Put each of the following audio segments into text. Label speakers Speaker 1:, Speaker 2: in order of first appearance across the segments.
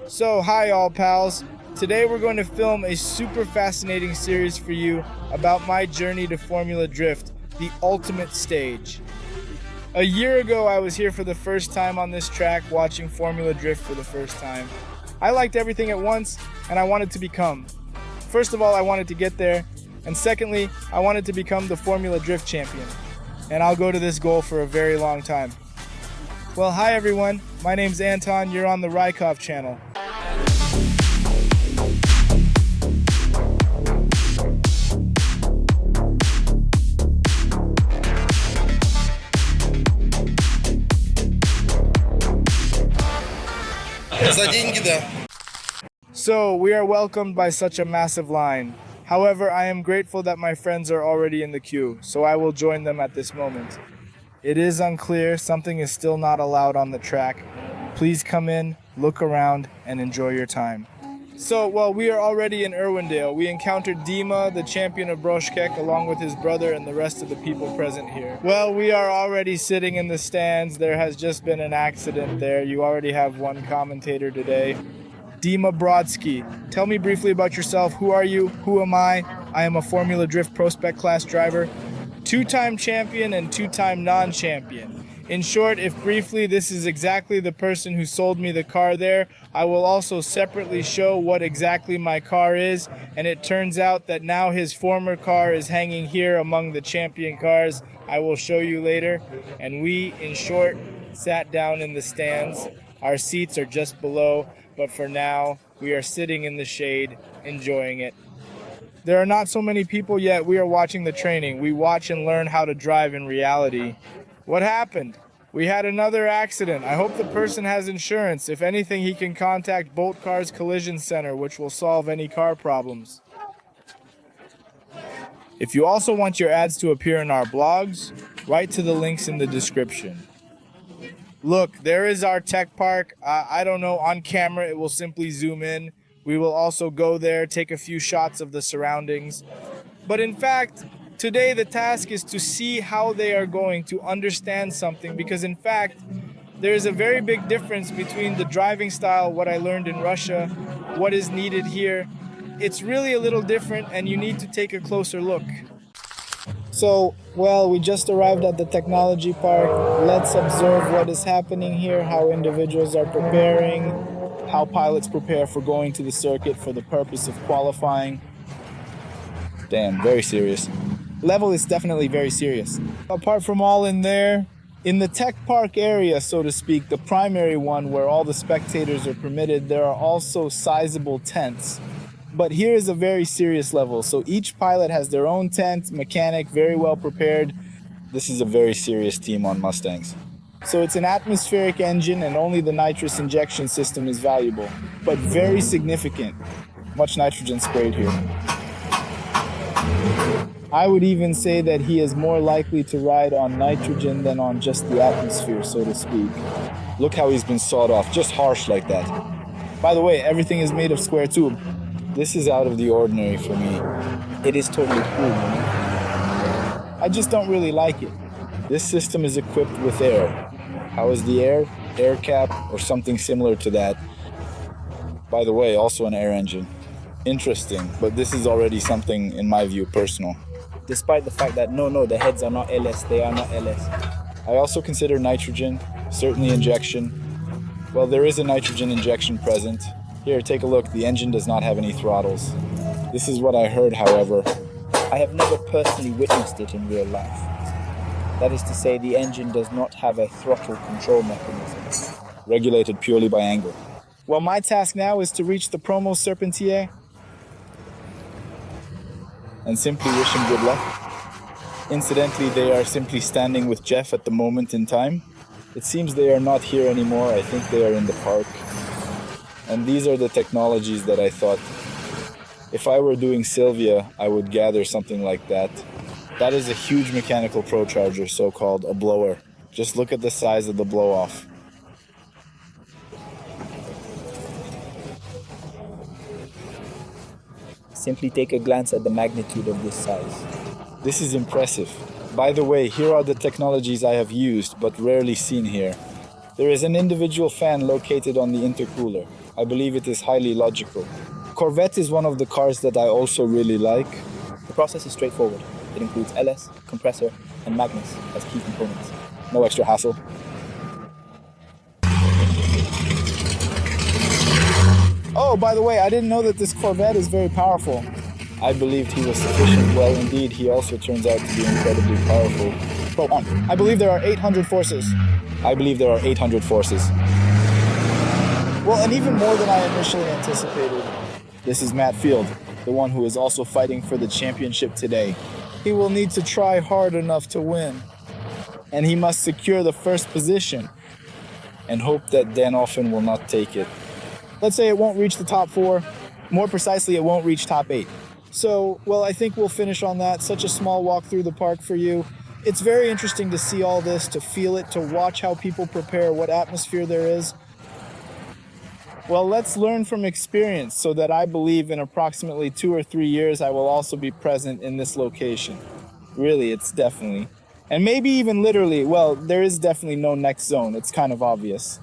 Speaker 1: So, hi all pals. Today we're going to film a super fascinating series for you about my journey to Formula Drift, the ultimate stage. A year ago I was here for the first time on this track watching Formula Drift for the first time. I liked everything at once and I wanted to become. First of all, I wanted to get there, and secondly, I wanted to become the Formula Drift champion. And I'll go to this goal for a very long time. Well, hi everyone. My name's Anton. You're on the Rykov channel.
Speaker 2: За деньги, да.
Speaker 1: So, we are welcomed by such a massive line. However, I am grateful that my friends are already in the queue, so I will join them at this moment. It is unclear, something is still not allowed on the track. Please come in, look around, and enjoy your time. So, we are already in Irwindale. We encountered Dima, the champion of Broshkek, along with his brother and the rest of the people present here. Well, we are already sitting in the stands. There has just been an accident there. You already have one commentator today. Dima Brodsky, tell me briefly about yourself. Who are you? Who am I? I am a Formula Drift Prospect Class driver, two-time champion and two-time non-champion. In short, if briefly, this is exactly the person who sold me the car there. I will also separately show what exactly my car is, and it turns out that now his former car is hanging here among the champion cars. I will show you later. And we, in short, sat down in the stands. Our seats are just below, but for now, we are sitting in the shade, enjoying it. There are not so many people yet. We are watching the training. We watch and learn how to drive in reality. What happened? We had another accident. I hope the person has insurance. If anything, he can contact Bolt Cars Collision Center, which will solve any car problems. If you also want your ads to appear in our blogs, write to the links in the description. Look, there is our tech park. I don't know, on camera it will simply zoom in. We will also go there, take a few shots of the surroundings. But in fact, today the task is to see how they are going to understand something, because in fact, there is a very big difference between the driving style, what I learned in Russia, what is needed here. It's really a little different and you need to take a closer look. So, we just arrived at the technology park. Let's observe what is happening here, how individuals are preparing, how pilots prepare for going to the circuit for the purpose of qualifying. Damn, very serious. Level is definitely very serious. Apart from all in there, in the tech park area, so to speak, the primary one where all the spectators are permitted, there are also sizable tents. But here is a very serious level. So each pilot has their own tent, mechanic, very well prepared. This is a very serious team on Mustangs. So it's an atmospheric engine and only the nitrous injection system is valuable, but very significant. Much nitrogen sprayed here. I would even say that he is more likely to ride on nitrogen than on just the atmosphere, so to speak. Look how he's been sawed off, just harsh like that. By the way, everything is made of square tube. This is out of the ordinary for me. It is totally cool, man. I just don't really like it. This system is equipped with air. How is the air? Air cap or something similar to that. By the way, also an air engine. Interesting, but this is already something, in my view, personal.
Speaker 3: Despite the fact that the heads are not LS, they are not LS.
Speaker 1: I also consider nitrogen, certainly injection. Well, there is a nitrogen injection present. Here, take a look. The engine does not have any throttles. This is what I heard, however.
Speaker 3: I have never personally witnessed it in real life. That is to say, the engine does not have a throttle control mechanism.
Speaker 1: Regulated purely by angle. Well, my task now is to reach the promo Serpentier and simply wish him good luck. Incidentally, they are simply standing with Jeff at the moment in time. It seems they are not here anymore. I think they are in the park. And these are the technologies that I thought, if I were doing Sylvia, I would gather something like that. That is a huge mechanical procharger, so-called, a blower. Just look at the size of the blow-off.
Speaker 3: Simply take a glance at the magnitude of this size.
Speaker 1: This is impressive. By the way, here are the technologies I have used, but rarely seen here. There is an individual fan located on the intercooler.
Speaker 3: I believe it is highly logical. Corvette is one of the cars that I also really like. The process is straightforward. It includes LS, compressor, and magnets as key components. No extra hassle.
Speaker 1: Oh, by the way, I didn't know that this Corvette is very powerful.
Speaker 3: I believed he was sufficient. Well, indeed, he also turns out to be incredibly powerful.
Speaker 1: Go on. I believe there are 800 forces.
Speaker 3: I believe there are 800 forces.
Speaker 1: Well, and even more than I initially anticipated.
Speaker 3: This is Matt Field, the one who is also fighting for the championship today.
Speaker 1: He will need to try hard enough to win.
Speaker 3: And he must secure the first position and hope that Dan Offen will not take it.
Speaker 1: Let's say it won't reach the top 4. More precisely, it won't reach top 8. So, well, I think we'll finish on that. Such a small walk through the park for you. It's very interesting to see all this, to feel it, to watch how people prepare, what atmosphere there is. Well, let's learn from experience so that I believe in approximately 2 or 3 years I will also be present in this location. Really, it's definitely. And maybe even literally, well, there is definitely no next zone. It's kind of obvious.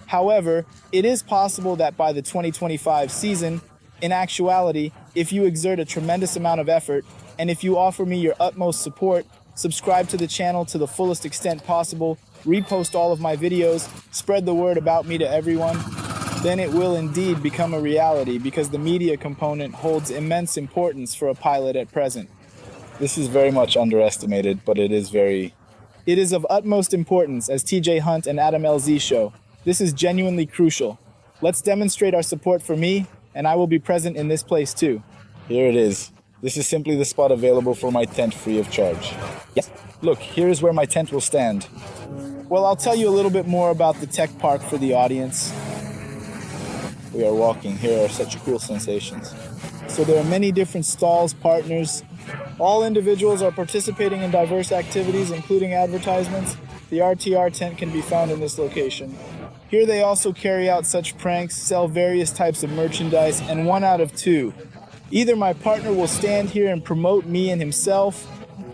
Speaker 1: However, it is possible that by the 2025 season, in actuality, if you exert a tremendous amount of effort, and if you offer me your utmost support, subscribe to the channel to the fullest extent possible, repost all of my videos, spread the word about me to everyone, then it will indeed become a reality because the media component holds immense importance for a pilot at present.
Speaker 3: This is very much underestimated, but it is
Speaker 1: of utmost importance, as TJ Hunt and Adam LZ show. This is genuinely crucial. Let's demonstrate our support for me, and I will be present in this place too.
Speaker 3: Here it is. This is simply the spot available for my tent free of charge. Yes. Look, here is where my tent will stand.
Speaker 1: Well, I'll tell you a little bit more about the tech park for the audience.
Speaker 3: We are walking. Here are such cool sensations.
Speaker 1: So there are many different stalls, partners. All individuals are participating in diverse activities, including advertisements. The RTR tent can be found in this location. Here they also carry out such pranks, sell various types of merchandise, and 1 out of 2. Either my partner will stand here and promote me and himself,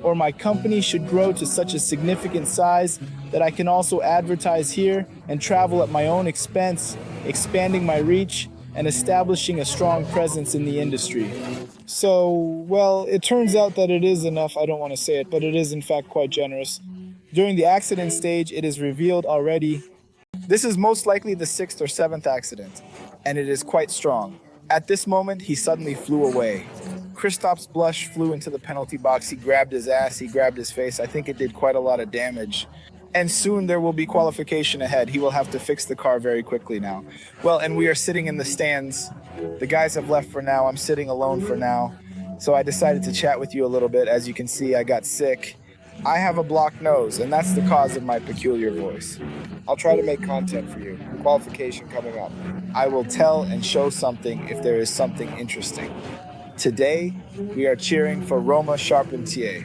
Speaker 1: or my company should grow to such a significant size that I can also advertise here and travel at my own expense, expanding my reach and establishing a strong presence in the industry. So, well, it turns out that it is enough. I don't want to say it, but it is in fact quite generous. During the accident stage, it is revealed already. This is most likely the 6th or 7th accident, and it is quite strong. At this moment, he suddenly flew away. Christoph's blush flew into the penalty box. He grabbed his ass, he grabbed his face. I think it did quite a lot of damage. And soon there will be qualification ahead. He will have to fix the car very quickly now. Well, and we are sitting in the stands. The guys have left for now. I'm sitting alone for now. So I decided to chat with you a little bit. As you can see, I got sick. I have a blocked nose, and that's the cause of my peculiar voice. I'll try to make content for you. Qualification coming up. I will tell and show something if there is something interesting. Today, we are cheering for Romain Charpentier.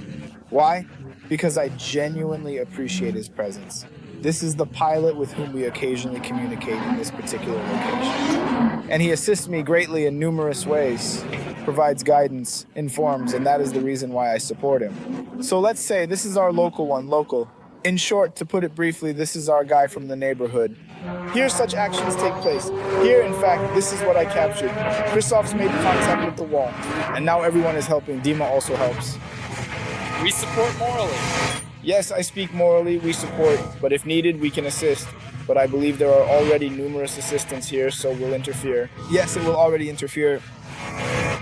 Speaker 1: Why? Because I genuinely appreciate his presence. This is the pilot with whom we occasionally communicate in this particular location. And he assists me greatly in numerous ways, provides guidance, informs, and that is the reason why I support him. So let's say this is our local one, local. In short, to put it briefly, this is our guy from the neighborhood. Here such actions take place. Here, in fact, this is what I captured. Christoph's made contact with the wall, and now everyone is helping. Dima also helps.
Speaker 2: We support morally.
Speaker 1: Yes, I speak morally, we support, but if needed, we can assist. But I believe there are already numerous assistants here, so we'll interfere. Yes, it will already interfere.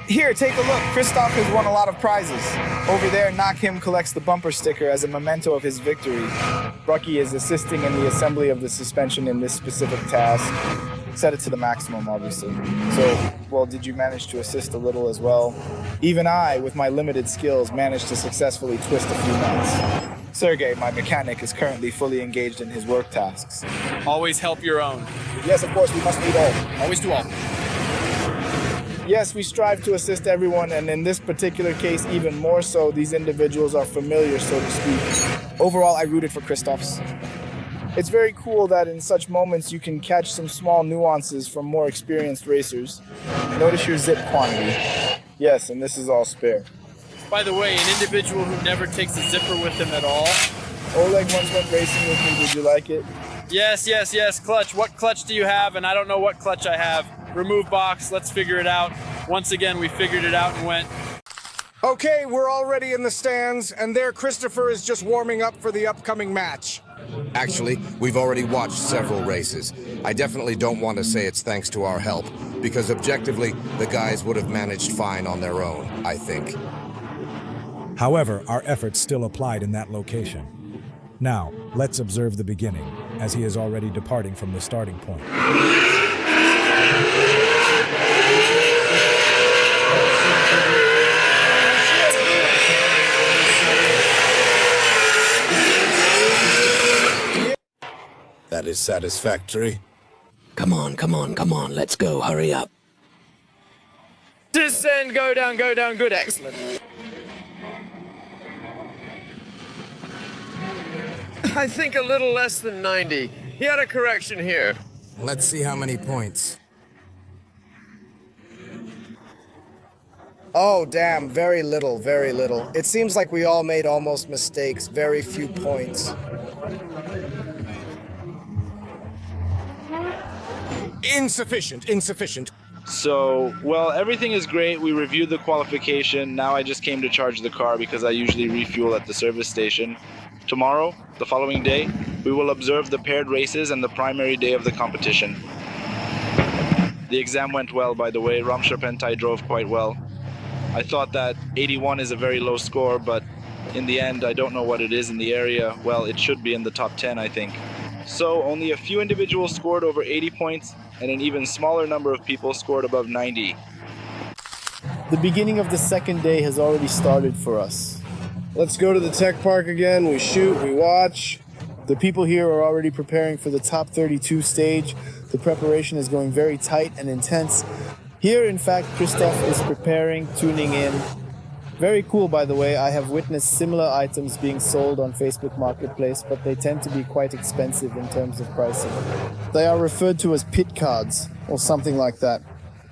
Speaker 1: Here, take a look. Christoph has won a lot of prizes. Over there, Knock Him collects the bumper sticker as a memento of his victory. Brucky is assisting in the assembly of the suspension in this specific task. Set it to the maximum, obviously. So, well, did you manage to assist a little as well? Even I, with my limited skills, managed to successfully twist a few nuts. Sergey, my mechanic, is currently fully engaged in his work tasks.
Speaker 2: Always help your own.
Speaker 1: Yes, of course, we must need all.
Speaker 2: Always do all.
Speaker 1: Yes, we strive to assist everyone, and in this particular case, even more so, these individuals are familiar, so to speak. Overall, I rooted for Christoph's. It's very cool that in such moments you can catch some small nuances from more experienced racers. Notice your zip quantity. Yes, and this is all spare.
Speaker 2: By the way, an individual who never takes a zipper with him at all.
Speaker 1: Oleg once went racing with me. Did you like it?
Speaker 2: Yes, yes, yes, clutch. What clutch do you have? And I don't know what clutch I have. Remove box, let's figure it out. Once again, we figured it out and went.
Speaker 4: Okay, we're already in the stands, and there Christopher is just warming up for the upcoming match.
Speaker 5: Actually, we've already watched several races. I definitely don't want to say it's thanks to our help, because objectively, the guys would have managed fine on their own, I think.
Speaker 6: However, our efforts still applied in that location. Now, let's observe the beginning, as he is already departing from the starting point.
Speaker 5: That is satisfactory.
Speaker 7: Come on, let's go, hurry up.
Speaker 2: Descend, go down, good, excellent.
Speaker 8: I think a little less than 90. He had a correction here.
Speaker 5: Let's see how many points.
Speaker 9: Oh, damn, very little, very little. It seems like we all made almost mistakes, very few points.
Speaker 4: Insufficient.
Speaker 3: So, well, everything is great. We reviewed the qualification. Now I just came to charge the car because I usually refuel at the service station. Tomorrow, the following day, we will observe the paired races and the primary day of the competition. The exam went well, by the way. Ramsharpentai drove quite well. I thought that 81 is a very low score, but in the end, I don't know what it is in the area. Well, it should be in the top 10, I think. So only a few individuals scored over 80 points, and an even smaller number of people scored above 90.
Speaker 1: The beginning of the second day has already started for us. Let's go to the tech park again. We shoot, we watch. The people here are already preparing for the top 32 stage. The preparation is going very tight and intense. Here, in fact, Christoph is preparing, tuning in. Very cool, by the way. I have witnessed similar items being sold on Facebook Marketplace, but they tend to be quite expensive in terms of pricing. They are referred to as pit cards, or something like that.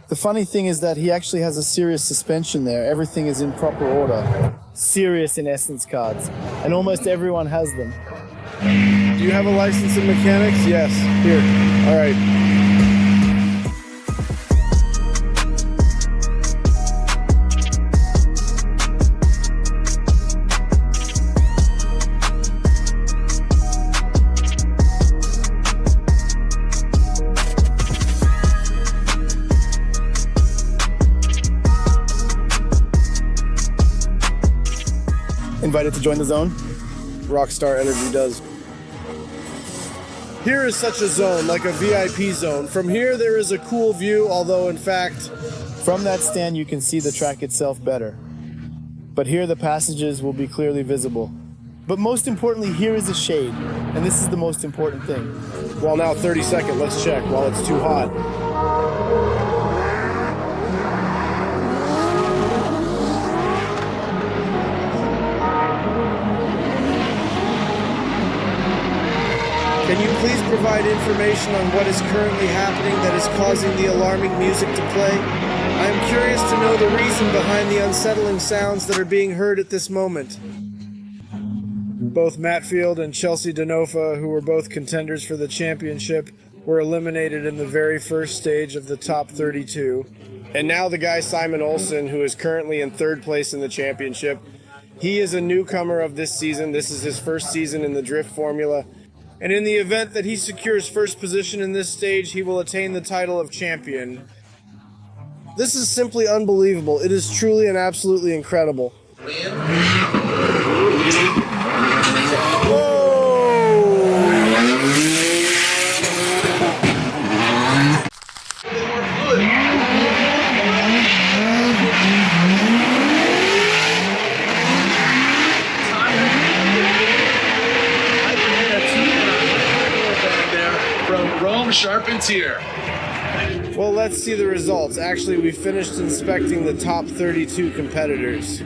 Speaker 1: The funny thing is that he actually has a serious suspension there. Everything is in proper order. Serious, in essence, cards. And almost everyone has them. Do you have a license in mechanics? Yes. Here. All right. Invited to join the zone? Rockstar Energy does. Here is such a zone, like a VIP zone. From here there is a cool view, although in fact, from that stand you can see the track itself better. But here the passages will be clearly visible. But most importantly, here is a shade, and this is the most important thing. Well, now 30-second, let's check while it's too hot. Can you please provide information on what is currently happening that is causing the alarming music to play? I am curious to know the reason behind the unsettling sounds that are being heard at this moment. Both Matt Field and Chelsea Denofa, who were both contenders for the championship, were eliminated in the very first stage of the top 32. And now the guy Simon Olsen, who is currently in third place in the championship. He is a newcomer of this season. This is his first season in the drift formula. And in the event that he secures first position in this stage, he will attain the title of champion. This is simply unbelievable. It is truly and absolutely incredible.
Speaker 10: Charpentier.
Speaker 1: Well, let's see the results. Actually, we finished inspecting the top 32 competitors.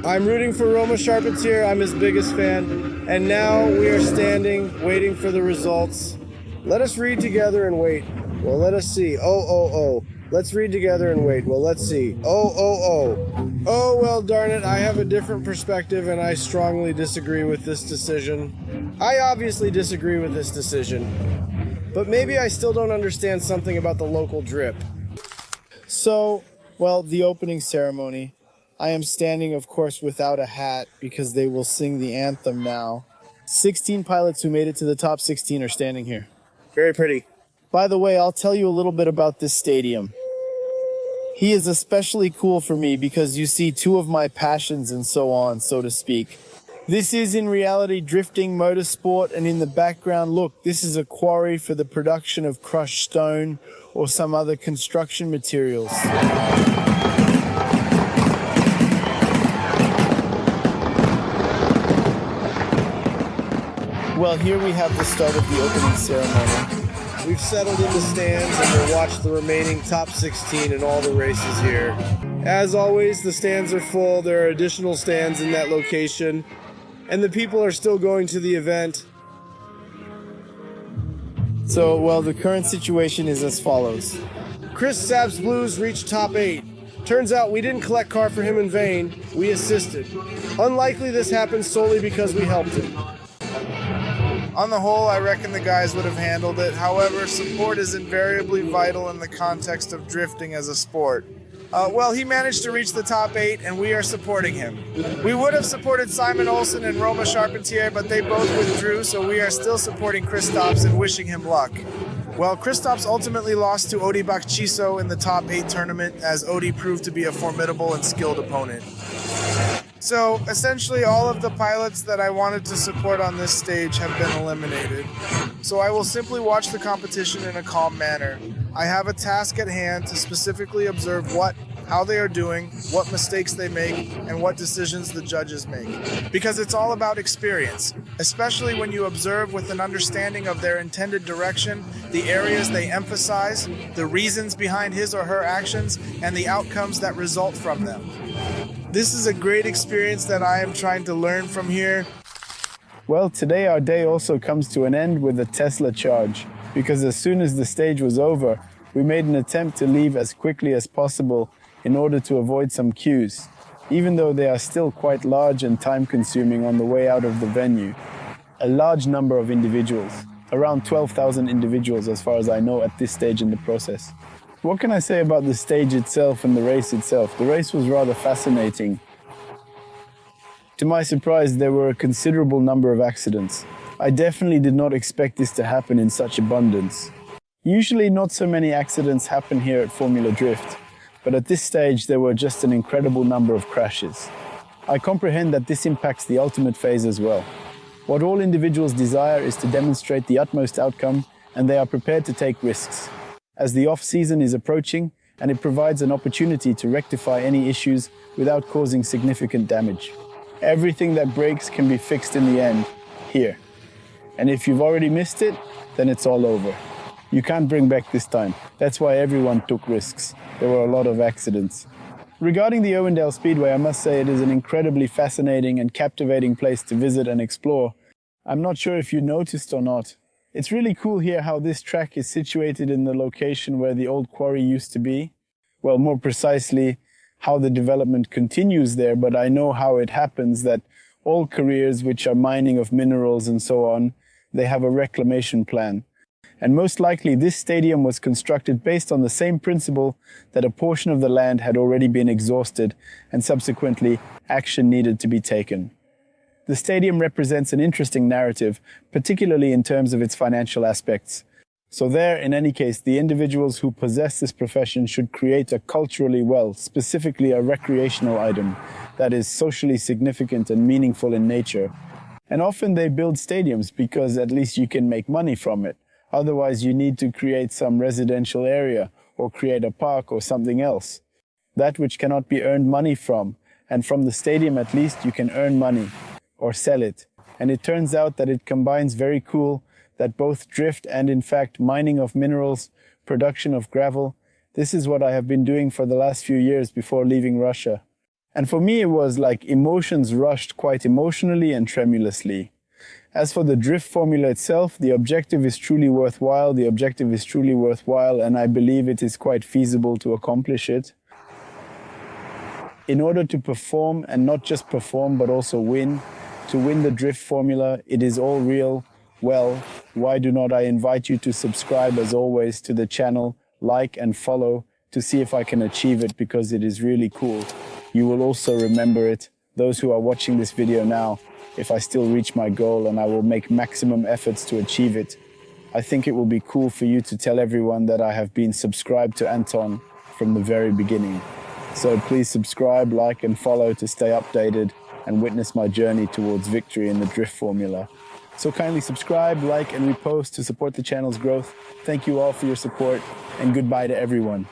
Speaker 1: I'm rooting for Roma Charpentier. I'm his biggest fan. And now we are standing, waiting for the results. Let us read together and wait. Well, let us see. Oh. Let's read together and wait. Well, let's see. Oh. Oh, well, darn it. I have a different perspective, and I strongly disagree with this decision.
Speaker 9: I obviously disagree with this decision, but maybe I still don't understand something about the local drip.
Speaker 1: So, well, the opening ceremony. I am standing, of course, without a hat because they will sing the anthem now. 16 pilots who made it to the top 16 are standing here.
Speaker 9: Very pretty.
Speaker 1: By the way, I'll tell you a little bit about this stadium. He is especially cool for me because you see two of my passions and so on, so to speak. This is in reality drifting motorsport, and in the background, look, this is a quarry for the production of crushed stone or some other construction materials. Well, here we have the start of the opening ceremony.
Speaker 9: We've settled in the stands and we'll watch the remaining top 16 in all the races here. As always, the stands are full. There are additional stands in that location, and the people are still going to the event.
Speaker 1: So, well, the current situation is as follows.
Speaker 9: Chris Sapp's Blues reached top 8. Turns out we didn't collect car for him in vain. We assisted. Unlikely this happened solely because we helped him.
Speaker 1: On the whole, I reckon the guys would have handled it. However, support is invariably vital in the context of drifting as a sport. Well, he managed to reach the top 8, and we are supporting him. We would have supported Simon Olsen and Roma Charpentier, but they both withdrew, so we are still supporting Kristaps and wishing him luck. Well, Kristaps ultimately lost to Odi Bakchiso in the top 8 tournament, as Odi proved to be a formidable and skilled opponent. So, essentially, all of the pilots that I wanted to support on this stage have been eliminated. So I will simply watch the competition in a calm manner. I have a task at hand to specifically observe how they are doing, what mistakes they make, and what decisions the judges make. Because it's all about experience, especially when you observe with an understanding of their intended direction, the areas they emphasize, the reasons behind his or her actions, and the outcomes that result from them. This is a great experience that I am trying to learn from here. Well, today our day also comes to an end with a Tesla charge, because as soon as the stage was over, we made an attempt to leave as quickly as possible in order to avoid some queues, even though they are still quite large and time-consuming on the way out of the venue. A large number of individuals, around 12,000 individuals as far as I know at this stage in the process. What can I say about the stage itself and the race itself? The race was rather fascinating. To my surprise, there were a considerable number of accidents. I definitely did not expect this to happen in such abundance. Usually not so many accidents happen here at Formula Drift, but at this stage there were just an incredible number of crashes. I comprehend that this impacts the ultimate phase as well. What all individuals desire is to demonstrate the utmost outcome, and they are prepared to take risks, as the off-season is approaching, and it provides an opportunity to rectify any issues without causing significant damage. Everything that breaks can be fixed in the end, here. And if you've already missed it, then it's all over. You can't bring back this time. That's why everyone took risks. There were a lot of accidents. Regarding the Owendale Speedway, I must say it is an incredibly fascinating and captivating place to visit and explore. I'm not sure if you noticed or not. It's really cool here how this track is situated in the location where the old quarry used to be. Well, more precisely, how the development continues there, but I know how it happens that all careers which are mining of minerals and so on, they have a reclamation plan. And most likely this stadium was constructed based on the same principle that a portion of the land had already been exhausted and subsequently action needed to be taken. The stadium represents an interesting narrative, particularly in terms of its financial aspects. So there, in any case, the individuals who possess this profession should create a culturally specifically a recreational item that is socially significant and meaningful in nature. And often they build stadiums because at least you can make money from it. Otherwise, you need to create some residential area or create a park or something else. That which cannot be earned money from, and from the stadium at least you can earn money or sell it. And it turns out that it combines very cool that both drift and in fact mining of minerals, production of gravel. This is what I have been doing for the last few years before leaving Russia. And for me it was like emotions rushed quite emotionally and tremulously. As for the drift formula itself, the objective is truly worthwhile, and I believe it is quite feasible to accomplish it. In order to perform, and not just perform but also win,
Speaker 11: to win the drift formula. It is all real. Well, why do not I invite you to subscribe as always to the channel, like and follow to see if I can achieve it, because it is really cool. You will also remember it, those who are watching this video now, if I still reach my goal, and I will make maximum efforts to achieve it. I think it will be cool for you to tell everyone that I have been subscribed to Anton from the very beginning. So please subscribe, like and follow to stay updated and witness my journey towards victory in the drift formula. So kindly subscribe, like and repost to support the channel's growth. Thank you all for your support, and goodbye to everyone.